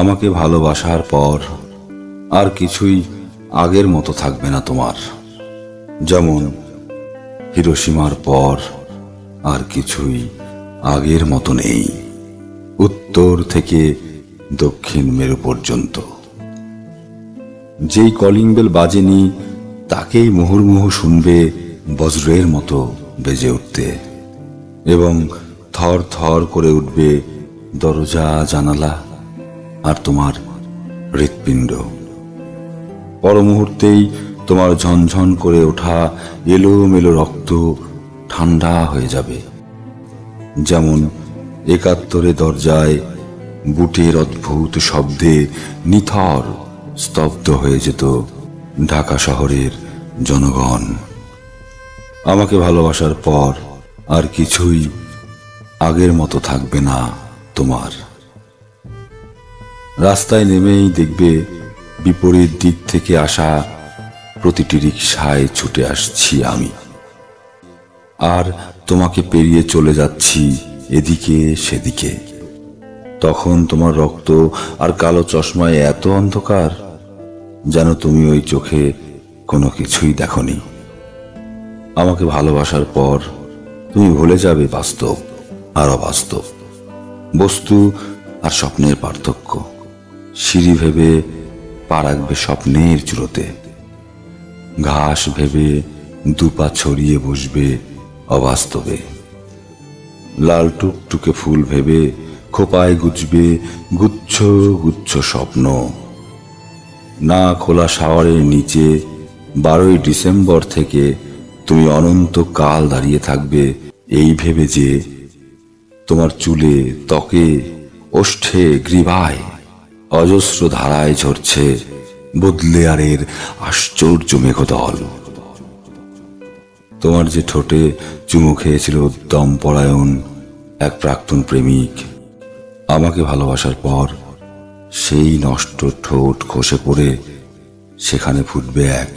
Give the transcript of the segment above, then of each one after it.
আমাকে ভালোবাসার পর আর কিছুই আগের মতো থাকবে না তোমার। যেমন হিরোশিমার পর আর কিছুই আগের মতো নেই, উত্তর থেকে দক্ষিণ মেরু পর্যন্ত। যেই কলিং বেল বাজেনি তাকেই মুহুর্মুহু শুনবে বজ্রের মতো বেজে উঠতে, এবং থর থর করে উঠবে দরজা জানালা আর তোমার হৃৎপিণ্ড। পর মুহূর্তেই তোমার ঝনঝন করে ওঠা এলোমেলো রক্ত ঠান্ডা হয়ে যাবে, যেমন ৭১ দরজায় বুটের অদ্ভুত শব্দে নিথর স্তব্ধ হয়ে যেত ঢাকা শহরের জনগণ। আমাকে ভালোবাসার পর আর কিছুই আগের মতো থাকবে না তোমার। রাস্তায় নেমেই দেখবে বিপরীত দিক থেকে আসা প্রতিটি রিকশায় ছুটে আসছি আমি, আর তোমাকে পেরিয়ে চলে যাচ্ছি এদিকে সেদিকে। তখন তোমার রক্ত আর কালো চশমায় এত অন্ধকার যেন তুমি ওই চোখে কোনো কিছুই দেখনি। আমাকে ভালোবাসার পর তুমি ভুলে যাবে বাস্তব আর অবাস্তব, বস্তু আর স্বপ্নের পার্থক্য। সিঁড়ি ভেবে পা রাখবে স্বপ্নের চূড়োতে, ঘাস ভেবে দুপা ছড়িয়ে বসবে অবাস্তবে। লাল টুকটুকে ফুল ভেবে খোপায় গুজবে গুচ্ছ গুচ্ছ স্বপ্ন। না খোলা শাওয়ারের নিচে 12ই ডিসেম্বর থেকে তুমি অনন্তকাল দাঁড়িয়ে থাকবে এই ভেবে যে তোমার চুলে, ত্বকে, ওষ্ঠে, গ্রীবায় অজস্র ধারায় ঝরছে বদলেয়ারের আশ্চর্য মেঘদল। তোমার যে ঠোঁটে চুমু খেয়েছিল উদ্যম পরায়ণ এক প্রাক্তন প্রেমিক, আমাকে ভালোবাসার পর সেই নষ্ট ঠোঁট খসে পড়ে সেখানে ফুটবে এক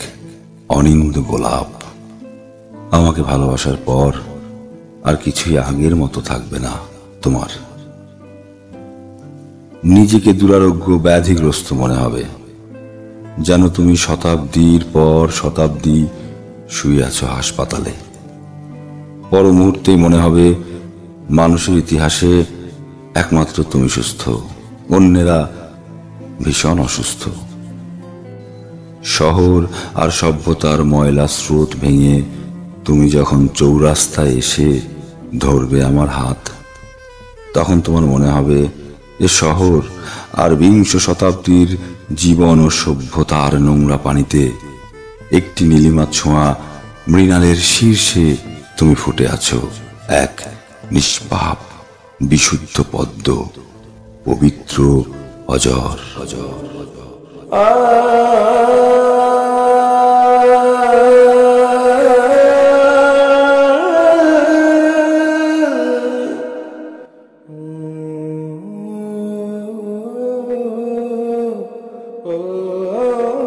অনিন্দ্য গোলাপ। আমাকে ভালোবাসার পর আর কিছুই আগের মতো থাকবে না তোমার। নিজেকে দুরারোগ্য ব্যাধিগ্রস্ত মনে হবে, যেন তুমি শতাব্দীর পর শতাব্দী শুয়ে আছো হাসপাতালে। পর মুহূর্তেই মনে হবে মানুষের ইতিহাসে একমাত্র তুমি সুস্থ, অন্যেরা ভীষণ অসুস্থ। শহর আর সভ্যতার ময়লা স্রোত ভেঙে তুমি যখন চৌরাস্তায় এসে ধরবে আমার হাত, তখন তোমার মনে হবে এ শহর আর ২০ শতাব্দীর জীবন ও সভ্যতার নোংরা পানিতে একটি নীলিমা ছোঁয়া মৃণালের শীর্ষে তুমি ফুটে আছো এক নিষ্পাপ বিশুদ্ধ পদ্ম, পবিত্র, অজর।